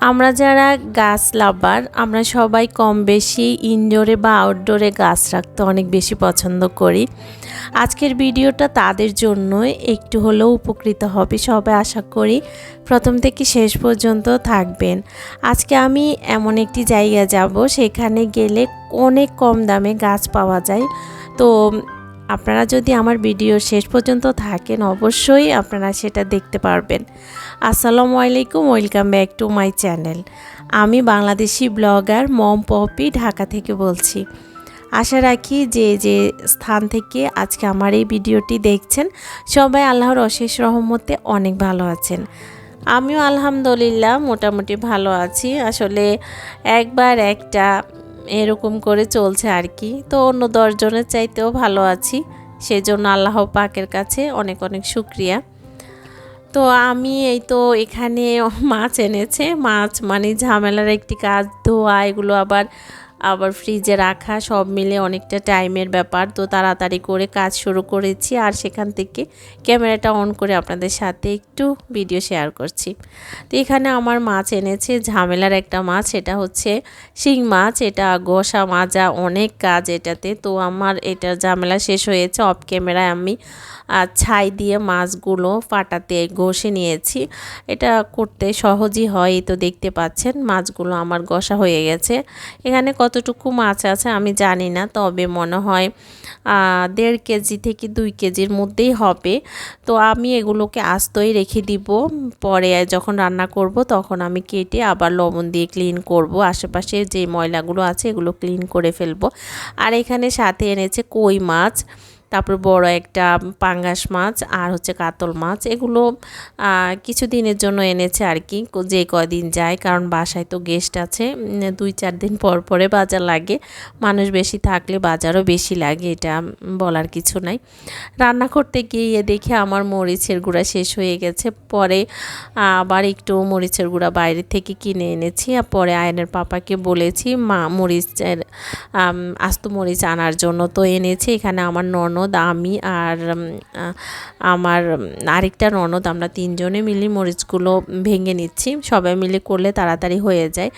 আমরা যারা গাছ লাভার আমরা সবাই কম বেশি ইনডোরে বা আউটডোরে গাছ রাখতে অনেক বেশি পছন্দ করি। আজকের ভিডিওটা তাদের জন্যই একটু হলেও উপকৃত হবে সবাই আশা করি প্রথম থেকে শেষ পর্যন্ত থাকবেন। আজকে আমি এমন একটি জায়গা যাব সেখানে গেলে অনেক কম দামে গাছ পাওয়া যায়। তো আপনারা যদি আমার ভিডিও শেষ পর্যন্ত থাকেন অবশ্যই আপনারা সেটা দেখতে পারবেন। আসসালামু আলাইকুম, welcome back to my channel. আমি বাংলাদেশি ব্লগার মম পপি ঢাকা থেকে বলছি। আশা রাখি যে স্থান থেকে আজকে আমার এই ভিডিওটি দেখছেন সবাই আল্লাহর অশেষ রহমতে অনেক ভালো আছেন। আমিও আলহামদুলিল্লাহ মোটামুটি ভালো আছি। আসলে একবার একটা এরকম করে চলছে আর কি। তো অন্য 10 জনের চাইতেও ভালো আছি, সেজন্য আল্লাহ পাকের কাছে অনেক অনেক শুকরিয়া। তো আমি এই তো এখানে মাছ এনেছে। মাছ মানে ঝামেলার একটি কাজ, ধোয়া, এগুলো আবার ফ্রিজে রাখা, সব মিলে অনেকটা টাইমের ব্যাপার। তো তাড়াতাড়ি করে কাজ শুরু করেছি আর সেখান থেকে ক্যামেরাটা অন করে আপনাদের সাথে একটু ভিডিও শেয়ার করছি। তো এখানে আমার মাছ এনেছে, ঝামেলার একটা মাছ, এটা হচ্ছে শিং মাছ। এটা ঘষা মাজা অনেক কাজ এটাতে। তো আমার এটা ঝামেলা শেষ হয়েছে, অফ ক্যামেরায় আমি ছাই দিয়ে মাছগুলো পাটাতে ঘষে নিয়েছি। এটা করতে সহজই হয়, তো দেখতে পাচ্ছেন মাছগুলো আমার ঘষা হয়ে গেছে। এখানে কতটুকু মাছ আছে আমি জানি না, তবে মনে হয় 1.5 কেজি থেকে 2 কেজির মধ্যেই হবে। তো আমি এগুলোকে আস্তই রেখে দিব, পরে যখন রান্না করব তখন আমি কেটে আবার লবণ দিয়ে ক্লিন করব। আশেপাশে যে ময়লাগুলো আছে এগুলো ক্লিন করে ফেলবো। আর এখানে সাথে এনেছে কই মাছ, তারপর বড় একটা পাঙ্গাস মাছ আর হচ্ছে কাতল মাছ। এগুলো কিছু দিনের জন্য এনেছে আর কি, যে কদিন যায়, কারণ বাসায় তো গেস্ট আছে। 2-4 দিন পর পরে বাজার লাগে, মানুষ বেশি থাকলে বাজারও বেশি লাগে, এটা বলার কিছু নাই। রান্না করতে গিয়ে দেখে আমার মরিচের গুঁড়া শেষ হয়ে গেছে। পরে আবার একটু মরিচের গুঁড়া বাইরে থেকে কিনে এনেছি। আর পরে আয়নের পাপাকে বলেছি মরিচের আস্ত মরিচ আনার জন্য, তো এনেছে। এখানে আমার ননদ, আমি আর আমার আরেকটা ননদ, আমরা 3 জনে মিলে মরিচগুলো ভেঙে নিচ্ছি। সবাই মিলে করলে তাড়াতাড়ি হয়ে যায়।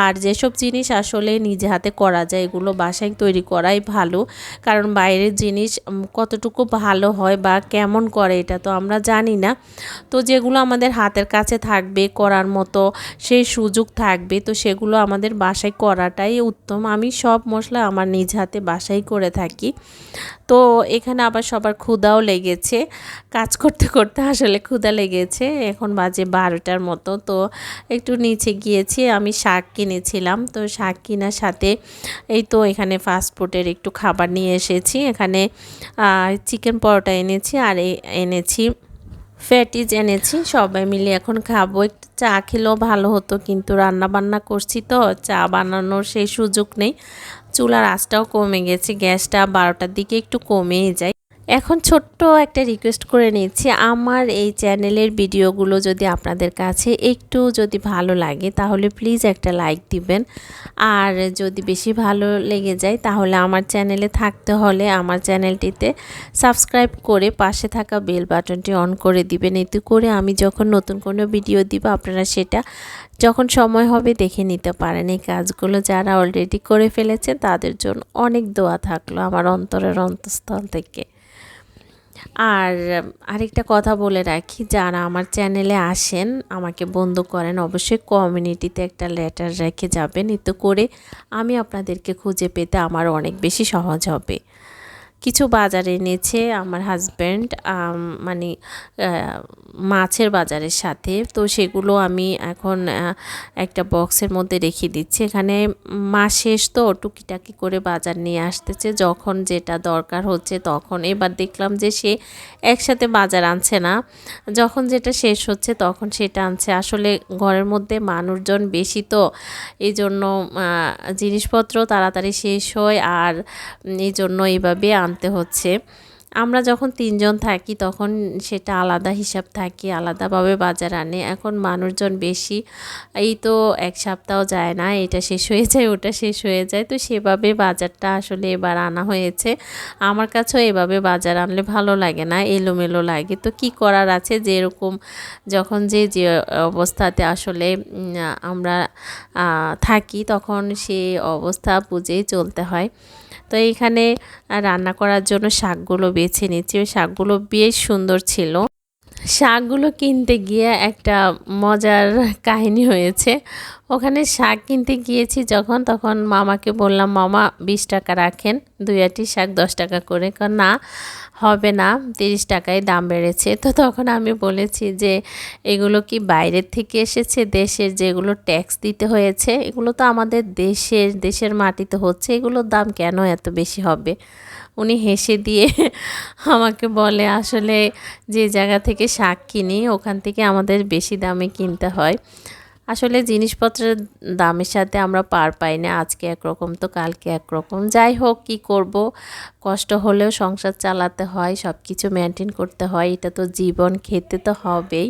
আর যেসব জিনিস আসলে নিজে হাতে করা যায় এগুলো বাসায় তৈরি করাই ভালো, কারণ বাইরের জিনিস কতটুকু ভালো হয় বা কেমন করে এটা তো আমরা জানি না। তো যেগুলো আমাদের হাতের কাছে থাকবে, করার মতো সেই সুযোগ থাকবে, তো সেগুলো আমাদের বাসায় করাটাই উত্তম। আমি সব মশলা আমার নিজ হাতে বাসায় করে থাকি। তো এখানে আবার সবার ক্ষুধাও লেগেছে, কাজ করতে করতে আসলে ক্ষুধা লেগেছে। এখন বাজে 12টার মতো। তো একটু নিচে গিয়েছি, আমি শাক কিনেছিলাম। তো শাক কেনার সাথে এই তো এখানে ফাস্টফুডের একটু খাবার নিয়ে এসেছি। এখানে চিকেন পরোটা এনেছি আর এনেছি ফ্যাটিজ এনেছি। সবাই মিলে এখন খাবো। একটু চা খেলেও ভালো হতো, কিন্তু রান্না বান্না করছি তো চা বানানোর সেই সুযোগ নেই। চুলার আঁচটাও কমে গেছে, গ্যাসটা 12টার দিকে একটু কমেই যায়। এখন ছোট্ট একটা রিকোয়েস্ট করে নিচ্ছি, আমার এই চ্যানেলের ভিডিওগুলো যদি আপনাদের কাছে একটু যদি ভালো লাগে তাহলে প্লিজ একটা লাইক দিবেন। আর যদি বেশি ভালো লেগে যায় তাহলে আমার চ্যানেলে থাকতে হলে আমার চ্যানেলটিতে সাবস্ক্রাইব করে পাশে থাকা বেল বাটনটি অন করে দিবেন। এতে করে আমি যখন নতুন কোনো ভিডিও দিব আপনারা সেটা যখন সময় হবে দেখে নিতে পারেন। এই কাজগুলো যারা অলরেডি করে ফেলেছে তাদের জন্য অনেক দোয়া থাকলো আমার অন্তরের অন্তঃস্থল থেকে। আর আরেকটা কথা বলে রাখি, যারা আমার চ্যানেলে আসেন আমাকে বন্ধু করেন অবশ্যই কমিউনিটিতে একটা লেটার রেখে যাবেন, এতে করে আমি আপনাদেরকে খুঁজে পেতে আমার অনেক বেশি সহজ হবে। কিছু বাজার এনেছে আমার হাজব্যান্ড, মানে মাছের বাজারের সাথে। তো সেগুলো আমি এখন একটা বক্সের মধ্যে রেখে দিচ্ছি। এখানে মাস শেষ তো টুকিটাকি করে বাজার নিয়ে আসতেছে, যখন যেটা দরকার হচ্ছে তখন। এবার দেখলাম যে সে একসাথে বাজার আনছে না, যখন যেটা শেষ হচ্ছে তখন সেটা আনছে। আসলে ঘরের মধ্যে মানুষজন বেশি, তো এই জন্য জিনিসপত্র তাড়াতাড়ি শেষ হয়, আর এই জন্য এইভাবে আনতে হচ্ছে। আমরা যখন ৩ জন থাকি তখন সেটা আলাদা হিসাব থাকে, আলাদাভাবে বাজার আনে। এখন মানুষজন বেশি, এই তো ১ সপ্তাহ যায় না, এটা শেষ হয়ে যায় ওটা শেষ হয়ে যায়, তো সেভাবে বাজারটা আসলে এবার আনা হয়েছে। আমার কাছেও এভাবে বাজার আনলে ভালো লাগে না, এলোমেলো লাগে। তো কি করার আছে, যেরকম যখন যে অবস্থাতে আসলে আমরা থাকি তখন সেই অবস্থা বুঝেই চলতে হয়। তো এইখানে রান্না করার জন্য শাকগুলো বেছে নিচ্ছি। ওই শাকগুলো বেশ সুন্দর ছিল। শাকগুলো কিনতে গিয়ে একটা মজার কাহিনী হয়েছে। ওখানে শাক কিনতে গিয়েছি যখন, তখন মামাকে বললাম, মামা ২০ টাকা রাখেন, ২ আঁটি শাক ১০ টাকা করে। না হবে না, ৩০ টাকায় দাম বেড়েছে। তো তখন আমি বলেছি যে এগুলো কি বাইরের থেকে এসেছে, দেশের যেগুলো ট্যাক্স দিতে হয়েছে, এগুলো তো আমাদের দেশের মাটিতে হচ্ছে, এগুলোর দাম কেন এত বেশি হবে? উনি হেসে দিয়ে আমাকে বলে, আসলে যে জায়গা থেকে শাক কিনি ওখান থেকে আমাদের বেশি দামে কিনতে হয়। আসলে জিনিসপত্রের দামের সাথে আমরা পার পাই না, আজকে একরকম তো কালকে একরকম। যাই হোক, কি করব, কষ্ট হলেও সংসার চালাতে হয়, সব কিছু মেনটেন করতে হয়, এটা তো জীবন, খেতে তো হবেই।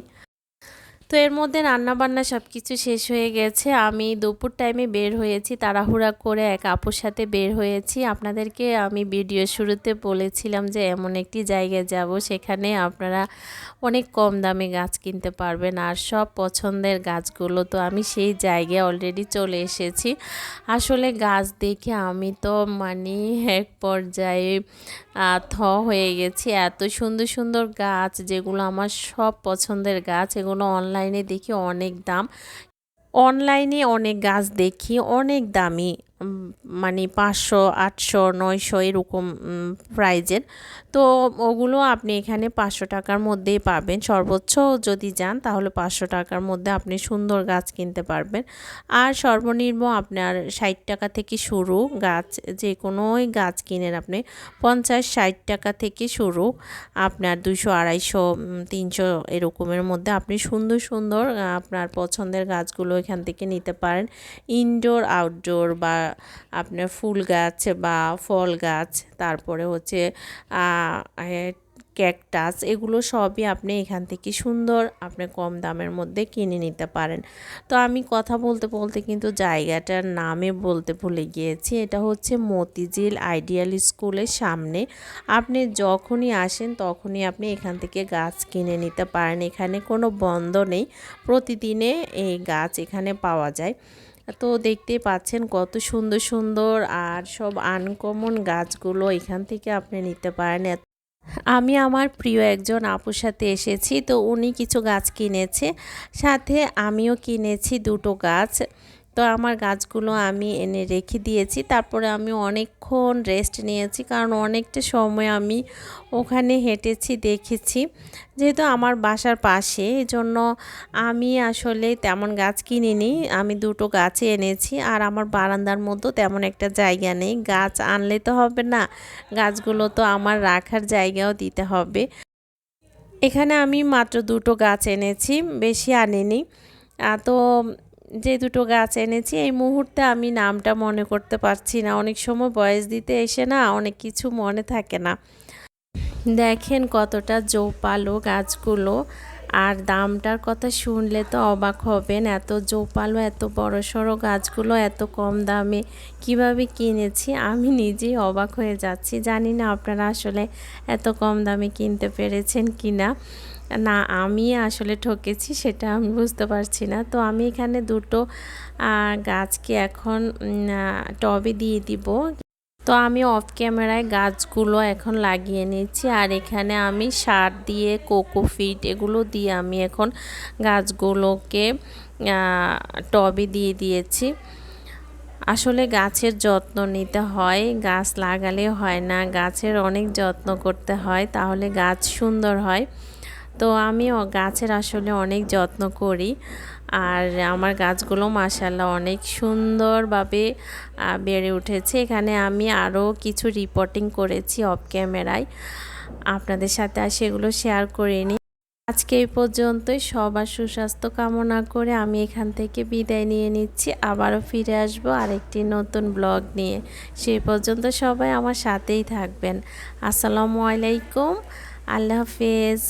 তো এর মধ্যে রান্নাবান্না সব কিছু শেষ হয়ে গেছে। আমি দুপুর টাইমে বের হয়েছি, তাড়াহুড়া করে এক আপুর সাথে বের হয়েছি। আপনাদেরকে আমি ভিডিও শুরুতে বলেছিলাম যে এমন একটি জায়গায় যাব, সেখানে আপনারা অনেক কম দামে গাছ কিনতে পারবেন আর সব পছন্দের গাছগুলো। তো আমি সেই জায়গায় অলরেডি চলে এসেছি। আসলে গাছ দেখে আমি তো মানে এক পর্যায়ে থ হয়ে গেছি। এত সুন্দর সুন্দর গাছ, যেগুলো আমার সব পছন্দের গাছ, এগুলো অনলাইনে দেখি অনেক দাম। অনলাইনে অনেক গাছ দেখি অনেক দামি, মানে ৫০০, ৮০০, ৯০০ এরকম প্রাইজের। তো ওগুলো আপনি এখানে ৫০০ টাকার মধ্যেই পাবেন, সর্বোচ্চ যদি যান তাহলে ৫০০ টাকার মধ্যে আপনি সুন্দর গাছ কিনতে পারবেন। আর সর্বনিম্ন আপনার ৬০ টাকা থেকে শুরু গাছ, যে কোনোই গাছ কিনেন আপনি ৫০-৬০ টাকা থেকে শুরু, আপনার ২০০, ২৫০, ৩০০ এরকমের মধ্যে আপনি সুন্দর সুন্দর আপনার পছন্দের গাছগুলো এখান থেকে নিতে পারেন। ইনডোর, আউটডোর, বা আপনার ফুল গাছ বা ফল গাছ, তারপরে হচ্ছে ক্যাকটাস, এগুলো সবই আপনি এখান থেকে সুন্দর আপনি কম দামের মধ্যে কিনে নিতে পারেন। তো আমি কথা বলতে বলতে কিন্তু জায়গাটার নামে বলতে ভুলে গিয়েছি। এটা হচ্ছে মতিঝিল আইডিয়াল স্কুলের সামনে। আপনি যখনই আসেন তখনই আপনি এখান থেকে গাছ কিনে নিতে পারেন। এখানে কোনো বন্ধ নেই, প্রতিদিনে এই গাছ এখানে পাওয়া যায়। তো দেখতেই পাচ্ছেন কত সুন্দর সুন্দর আর সব আনকমন গাছগুলো এখান থেকে আপনি নিতে পারেন। আমি আমার প্রিয় একজন আপুর সাথে এসেছি, তো উনি কিছু গাছ কিনেছে, সাথে আমিও কিনেছি ২টো গাছ। তো আমার গাছগুলো আমি এনে রেখে দিয়েছি, তারপরে আমি অনেকক্ষণ রেস্ট নিয়েছি, কারণ অনেকটা সময় আমি ওখানে হেঁটেছি, দেখেছি। যেহেতু আমার বাসার পাশে, এজন্য আমি আসলে তেমন গাছ কিনিনি, আমি ২টো গাছই এনেছি। আর আমার বারান্দার মধ্যে তেমন একটা জায়গা নেই, গাছ আনলে তো হবে না, গাছগুলো তো আমার রাখার জায়গাও দিতে হবে। এখানে আমি মাত্র ২টো গাছ এনেছি, বেশি আনিনি। তো যে ২টো গাছ এনেছি এই মুহূর্তে আমি নামটা মনে করতে পারছি না, অনেক সময় ভয়েস দিতে এসে না অনেক কিছু মনে থাকে না। দেখেন কতটা জোপালো গাছগুলো, আর দামটার কথা শুনলে তো অবাক হবেন। এত জোপালো, এত বড়সড় গাছগুলো এত কম দামে কিভাবে কিনেছি, আমি নিজেই অবাক হয়ে যাচ্ছি। জানি না আপনারা আসলে এত কম দামে কিনতে পেরেছেন কি না। না, আমি আসলে ঠকেছি, সেটা আমি বুঝতে পারছি না। তো আমি এখানে ২টো গাছকে এখন টবে দিয়ে দিব। তো আমি অফ ক্যামেরায় গাছগুলো এখন লাগিয়ে নিচ্ছি, আর এখানে আমি সার দিয়ে, কোকোপিট এগুলো দিয়ে আমি এখন গাছগুলোকে টবে দিয়ে দিয়েছি। আসলে গাছের যত্ন নিতে হয়, গাছ লাগালে হয় না, গাছের অনেক যত্ন করতে হয়, তাহলে গাছ সুন্দর হয়। তো আমি গাছের আসলে অনেক যত্ন করি, আর আমার গাছগুলো মাশাআল্লাহ অনেক সুন্দরভাবে বেড়ে উঠেছে। এখানে আমি আরও কিছু রিপোর্টিং করেছি অফ ক্যামেরায়, আপনাদের সাথে আর সেগুলো শেয়ার করিনি। আজকে এই পর্যন্তই। সবার সুস্বাস্থ্য কামনা করে আমি এখান থেকে বিদায় নিয়ে নিচ্ছি। আবারও ফিরে আসবো আরেকটি নতুন ব্লগ নিয়ে। সেই পর্যন্ত সবাই আমার সাথেই থাকবেন। আসসালামু আলাইকুম, আল্লাহ হাফেজ।